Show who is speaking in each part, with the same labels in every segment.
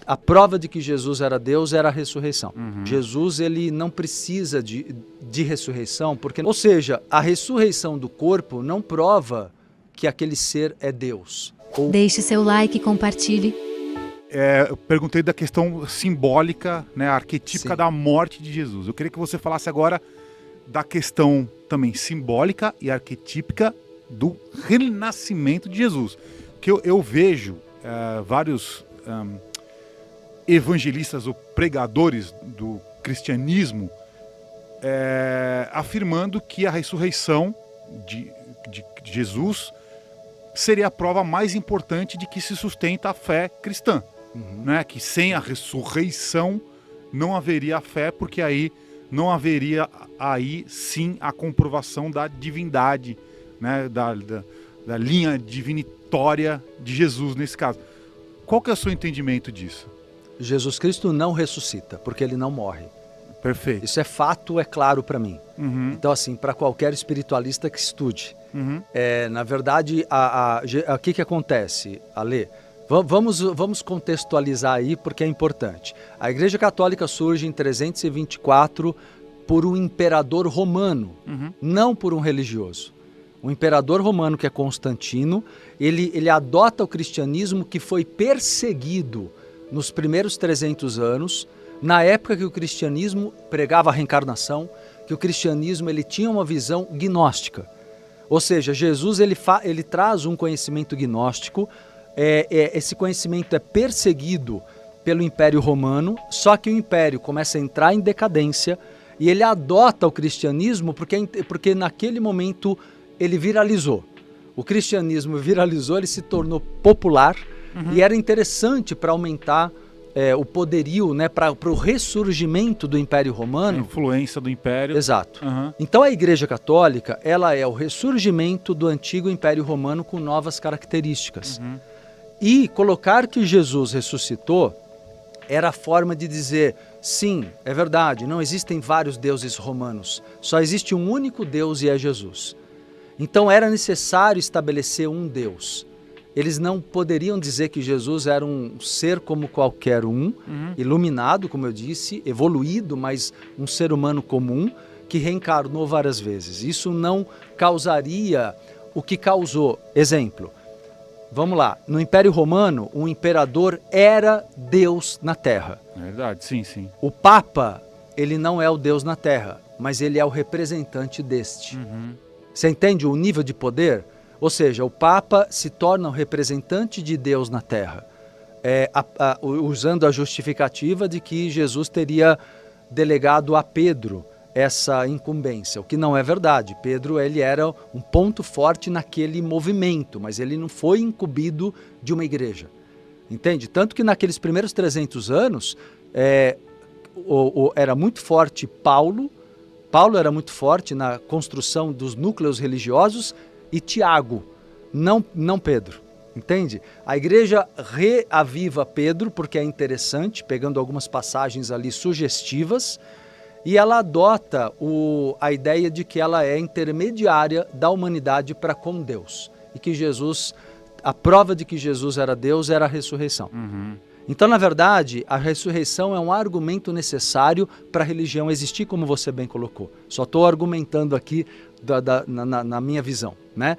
Speaker 1: A prova de que Jesus era Deus era a ressurreição. Jesus, ele não precisa de ressurreição, porque, ou seja, a ressurreição do corpo não prova que aquele ser é Deus.
Speaker 2: Deixe seu like e compartilhe.
Speaker 3: Eu perguntei da questão simbólica, né, arquetípica da morte de Jesus. Eu queria que você falasse agora da questão também simbólica e arquetípica do renascimento de Jesus. Que eu vejo vários evangelistas ou pregadores do cristianismo afirmando que a ressurreição de Jesus seria a prova mais importante de que se sustenta a fé cristã. Né? Que sem a ressurreição não haveria fé, porque aí não haveria sim a comprovação da divindade, né? da linha divinitória de Jesus nesse caso. Qual que é o seu entendimento disso?
Speaker 1: Jesus Cristo não ressuscita, porque ele não morre.
Speaker 3: Perfeito.
Speaker 1: Isso é fato, é claro para mim. Então, assim, para qualquer espiritualista que estude. Na verdade, o que acontece, Ale? Vamos contextualizar aí, porque é importante. A Igreja Católica surge em 324 por um imperador romano, não por um religioso. O imperador romano, que é Constantino, ele adota o cristianismo que foi perseguido nos primeiros 300 anos, na época que o cristianismo pregava a reencarnação, que o cristianismo ele tinha uma visão gnóstica. Ou seja, Jesus ele traz um conhecimento gnóstico. Esse conhecimento é perseguido pelo Império Romano, só que o Império começa a entrar em decadência e ele adota o cristianismo porque naquele momento ele viralizou. O cristianismo viralizou, ele se tornou popular e era interessante para aumentar o poderio, né, para o ressurgimento do Império Romano.
Speaker 3: A influência do Império.
Speaker 1: Exato. Então a Igreja Católica, ela é o ressurgimento do antigo Império Romano com novas características. E colocar que Jesus ressuscitou era a forma de dizer, sim, é verdade, não existem vários deuses romanos, só existe um único Deus e é Jesus. Então era necessário estabelecer um Deus. Eles não poderiam dizer que Jesus era um ser como qualquer um, iluminado, como eu disse, evoluído, mas um ser humano comum que reencarnou várias vezes. Isso não causaria o que causou. Exemplo. Vamos lá, no Império Romano, o imperador era Deus na Terra.
Speaker 3: É verdade, sim, sim.
Speaker 1: O Papa, ele não é o Deus na Terra, mas ele é o representante deste. Você entende o nível de poder? Ou seja, o Papa se torna o representante de Deus na Terra, usando a justificativa de que Jesus teria delegado a Pedro essa incumbência, o que não é verdade. Pedro, ele era um ponto forte naquele movimento, mas ele não foi incumbido de uma igreja, entende? Tanto que naqueles primeiros 300 anos, era muito forte Paulo era muito forte na construção dos núcleos religiosos e Tiago, não Pedro, entende? A igreja reaviva Pedro, porque é interessante, pegando algumas passagens ali sugestivas, e ela adota a ideia de que ela é intermediária da humanidade para com Deus. E que Jesus, a prova de que Jesus era Deus era a ressurreição. Então, na verdade, a ressurreição é um argumento necessário para a religião existir, como você bem colocou. Só estou argumentando aqui na minha visão, né?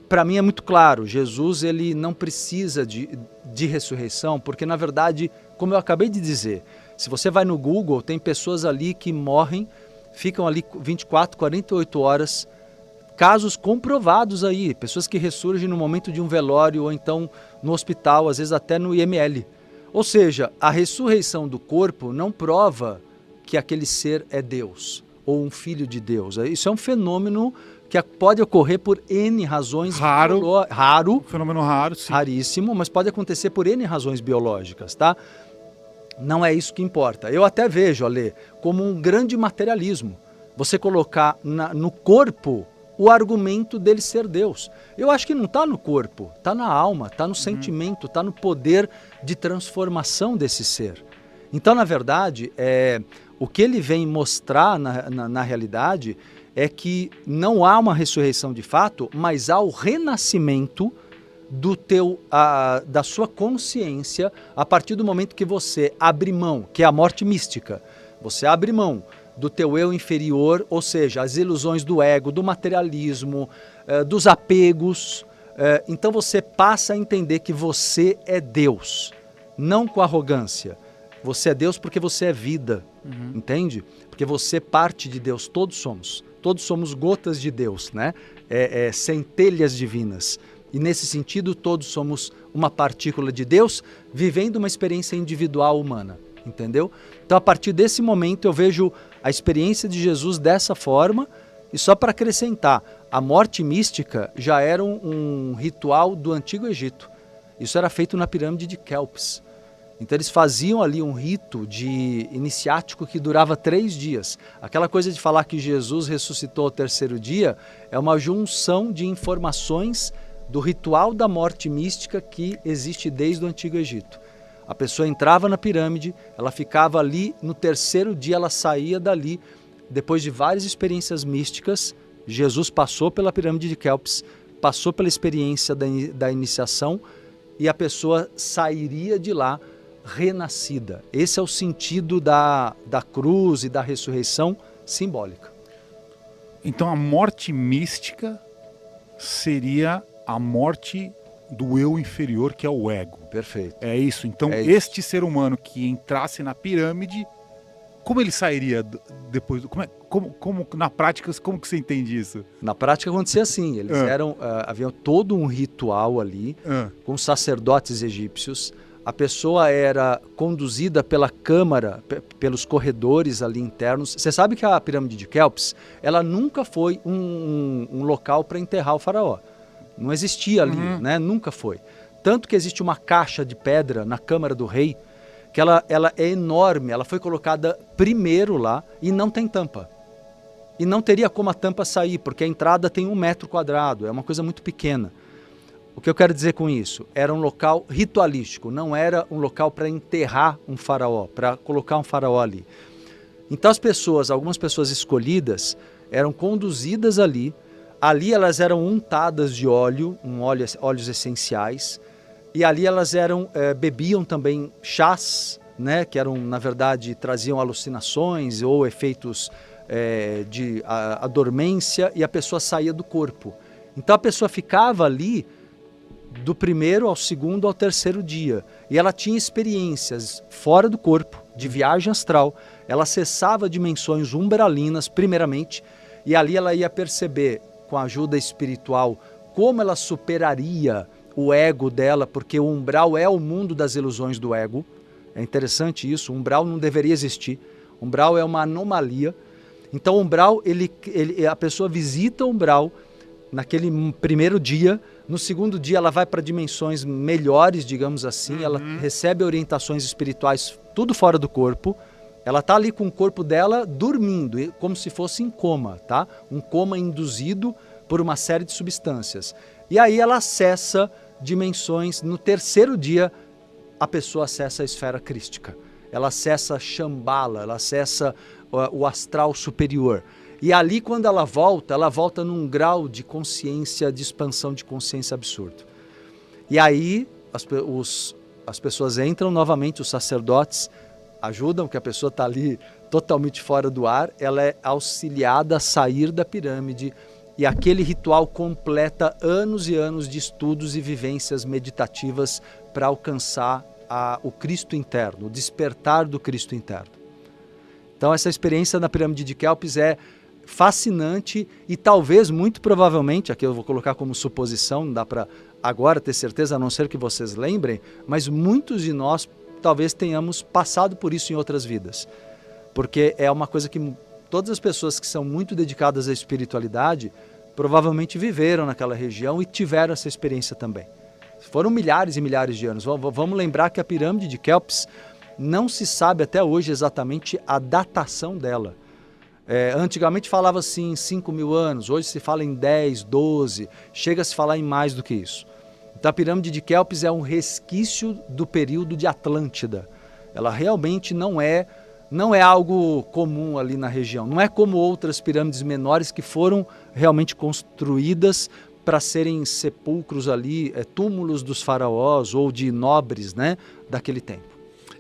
Speaker 1: Para mim é muito claro, Jesus ele não precisa de ressurreição, porque na verdade, como eu acabei de dizer, se você vai no Google, tem pessoas ali que morrem, ficam ali 24, 48 horas, casos comprovados aí, pessoas que ressurgem no momento de um velório ou então no hospital, às vezes até no IML. Ou seja, a ressurreição do corpo não prova que aquele ser é Deus ou um filho de Deus. Isso é um fenômeno que pode ocorrer por N razões. Raro.
Speaker 3: Fenômeno raro, sim.
Speaker 1: Raríssimo, mas pode acontecer por N razões biológicas, tá? Não é isso que importa. Eu até vejo, Ale, como um grande materialismo. Você colocar no corpo o argumento dele ser Deus. Eu acho que não está no corpo, está na alma, está no sentimento, está no poder de transformação desse ser. Então, na verdade, o que ele vem mostrar na realidade é que não há uma ressurreição de fato, mas há o renascimento da sua consciência a partir do momento que você abre mão, que é a morte mística. Você abre mão do teu eu inferior, ou seja, as ilusões do ego, do materialismo, dos apegos. Então você passa a entender que você é Deus, não com arrogância. Você é Deus porque você é vida, entende? Porque você parte de Deus, todos somos gotas de Deus, né? Centelhas divinas. E nesse sentido, todos somos uma partícula de Deus vivendo uma experiência individual humana, entendeu? Então, a partir desse momento, eu vejo a experiência de Jesus dessa forma. E só para acrescentar, a morte mística já era um ritual do Antigo Egito. Isso era feito na pirâmide de Quéops. Então eles faziam ali um rito iniciático que durava 3 dias. Aquela coisa de falar que Jesus ressuscitou ao 3º dia é uma junção de informações do ritual da morte mística que existe desde o Antigo Egito. A pessoa entrava na pirâmide, ela ficava ali, no 3º dia ela saía dali. Depois de várias experiências místicas, Jesus passou pela pirâmide de Quéops, passou pela experiência da iniciação e a pessoa sairia de lá renascida. Esse é o sentido da cruz e da ressurreição simbólica.
Speaker 3: Então a morte mística seria a morte do eu inferior, que é o ego.
Speaker 1: Perfeito.
Speaker 3: É isso. Então
Speaker 1: isso.
Speaker 3: Ser humano que entrasse na pirâmide, como ele sairia depois? Como na prática, como que você entende isso?
Speaker 1: Na prática acontecia assim, eles havia todo um ritual ali, com sacerdotes egípcios. A pessoa era conduzida pela câmara, pelos corredores ali internos. Você sabe que a pirâmide de Quéops, ela nunca foi um local para enterrar o faraó. Não existia ali, né? Nunca foi. Tanto que existe uma caixa de pedra na câmara do rei, que ela é enorme, ela foi colocada primeiro lá e não tem tampa. E não teria como a tampa sair, porque a entrada tem 1 metro quadrado, é uma coisa muito pequena. O que eu quero dizer com isso? Era um local ritualístico, não era um local para enterrar um faraó, para colocar um faraó ali. Então algumas pessoas escolhidas, eram conduzidas ali. Ali elas eram untadas de óleo, óleos essenciais. E ali elas bebiam também chás, né, que eram, na verdade, traziam alucinações ou efeitos de adormência, e a pessoa saía do corpo. Então a pessoa ficava ali do 1º ao 2º ao 3º dia. E ela tinha experiências fora do corpo, de viagem astral. Ela acessava dimensões umbralinas, primeiramente, e ali ela ia perceber, com a ajuda espiritual, como ela superaria o ego dela, porque o umbral é o mundo das ilusões do ego. É interessante isso, o umbral não deveria existir. O umbral é uma anomalia. Então o umbral, a pessoa visita o umbral naquele 1º dia. No 2º dia ela vai para dimensões melhores, digamos assim. Ela recebe orientações espirituais, tudo fora do corpo. Ela está ali com o corpo dela dormindo, como se fosse em coma, tá? Um coma induzido por uma série de substâncias. E aí ela acessa dimensões. No 3º dia, a pessoa acessa a esfera crística. Ela acessa Shambhala, ela acessa o astral superior. E ali, quando ela volta num grau de consciência, de expansão de consciência absurdo. E aí as pessoas entram novamente, os sacerdotes ajudam, que a pessoa está ali totalmente fora do ar, ela é auxiliada a sair da pirâmide, e aquele ritual completa anos e anos de estudos e vivências meditativas para alcançar o Cristo interno, o despertar do Cristo interno. Então essa experiência na pirâmide de Quéops é fascinante e talvez, muito provavelmente, aqui eu vou colocar como suposição, não dá para agora ter certeza, a não ser que vocês lembrem, mas muitos de nós talvez tenhamos passado por isso em outras vidas. Porque é uma coisa que todas as pessoas que são muito dedicadas à espiritualidade provavelmente viveram naquela região e tiveram essa experiência também. Foram milhares e milhares de anos. Vamos lembrar que a pirâmide de Quéops não se sabe até hoje exatamente a datação dela. Antigamente falava assim em 5.000 anos, hoje se fala em 10, 12, chega a se falar em mais do que isso. Então a pirâmide de Quéops é um resquício do período de Atlântida. Ela realmente não é algo comum ali na região. Não é como outras pirâmides menores que foram realmente construídas para serem sepulcros ali, túmulos dos faraós ou de nobres, né, daquele tempo.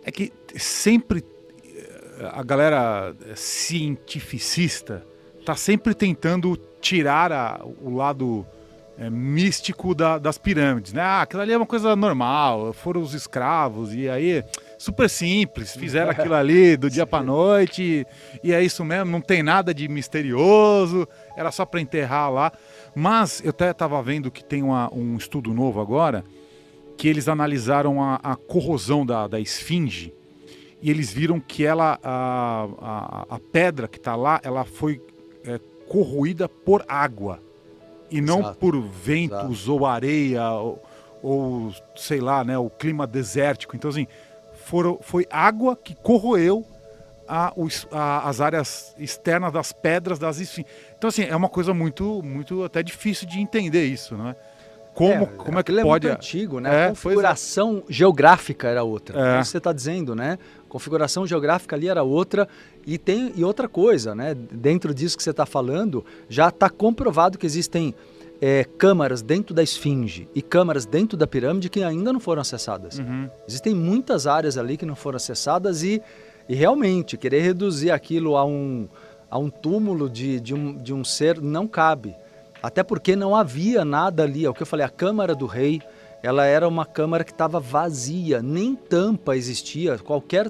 Speaker 3: É que sempre a galera cientificista está sempre tentando tirar o lado místico das pirâmides, né? Aquilo ali é uma coisa normal, foram os escravos e aí super simples, fizeram aquilo ali do dia para noite e é isso mesmo, não tem nada de misterioso, era só para enterrar lá. Mas eu até estava vendo que tem um estudo novo agora que eles analisaram a corrosão da esfinge e eles viram que a pedra que está lá, ela foi corroída por água e não
Speaker 1: Exato.
Speaker 3: por ventos ou areia ou sei lá, né, o clima desértico. Então assim, foi água que corroeu as áreas externas das pedras das esfinges. Então assim, é uma coisa muito, muito até difícil de entender isso, não é? Como é que pode...
Speaker 1: É muito antigo, né? A configuração geográfica era outra. É isso que você está dizendo, né? A configuração geográfica ali era outra. E outra coisa, né? Dentro disso que você está falando, já está comprovado que existem câmaras dentro da esfinge e câmaras dentro da pirâmide que ainda não foram acessadas.
Speaker 3: Uhum.
Speaker 1: Existem muitas áreas ali que não foram acessadas e realmente querer reduzir aquilo a um túmulo de um ser não cabe. Até porque não havia nada ali, é o que eu falei, a Câmara do Rei, ela era uma câmara que estava vazia, nem tampa existia, qualquer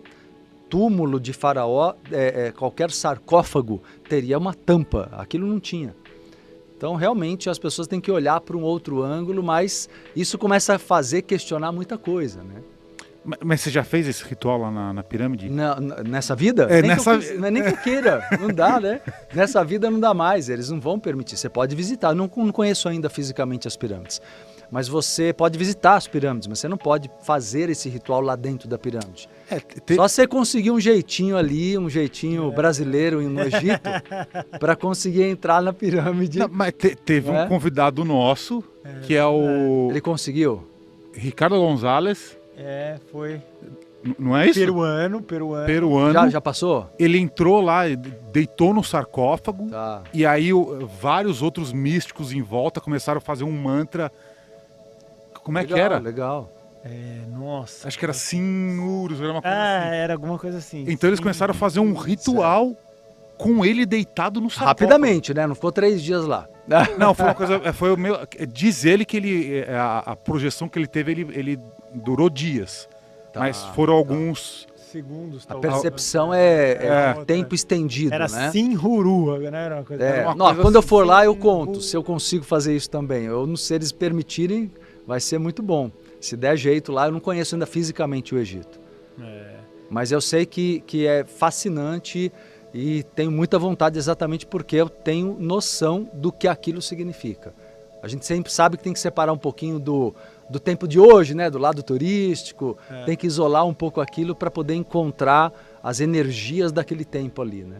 Speaker 1: túmulo de faraó, qualquer sarcófago teria uma tampa, aquilo não tinha. Então realmente as pessoas têm que olhar para um outro ângulo, mas isso começa a fazer questionar muita coisa, né?
Speaker 3: Mas você já fez esse ritual lá na pirâmide?
Speaker 1: Nessa vida? Nem que eu queira, não dá, né? Nessa vida não dá mais, eles não vão permitir. Você pode visitar, eu não conheço ainda fisicamente as pirâmides, mas você pode visitar as pirâmides, mas você não pode fazer esse ritual lá dentro da pirâmide. Só você conseguir um jeitinho ali, um jeitinho brasileiro no Egito, para conseguir entrar na pirâmide.
Speaker 3: Não, mas teve um convidado nosso, que é o...
Speaker 1: Ele conseguiu?
Speaker 3: Ricardo Gonzalez.
Speaker 4: Foi.
Speaker 3: Não é isso?
Speaker 4: Peruano.
Speaker 1: Já passou?
Speaker 3: Ele entrou lá, deitou no sarcófago,
Speaker 1: Tá.
Speaker 3: e aí vários outros místicos em volta começaram a fazer um mantra. Como é que era?
Speaker 1: Legal.
Speaker 4: Nossa.
Speaker 3: Acho que era Sinurus, era uma coisa assim.
Speaker 4: Era alguma coisa assim.
Speaker 3: Então eles começaram a fazer um ritual com ele deitado no sarcófago.
Speaker 1: Rapidamente, né? Não ficou 3 dias lá.
Speaker 3: Não, foi uma coisa... Foi o meu, diz ele que a projeção que ele teve, ele durou dias.
Speaker 1: Tá,
Speaker 3: mas foram alguns...
Speaker 4: segundos.
Speaker 1: A percepção é tempo estendido,
Speaker 4: era
Speaker 1: né?
Speaker 4: Sinhuru, né? Era uma coisa,
Speaker 1: quando eu for lá, eu conto se eu consigo fazer isso também. Eu não sei se eles permitirem, vai ser muito bom. Se der jeito lá, eu não conheço ainda fisicamente o Egito. Mas eu sei que é fascinante e tenho muita vontade exatamente porque eu tenho noção do que aquilo significa. A gente sempre sabe que tem que separar um pouquinho do tempo de hoje, né? Do lado turístico, tem que isolar um pouco aquilo para poder encontrar as energias daquele tempo ali, né?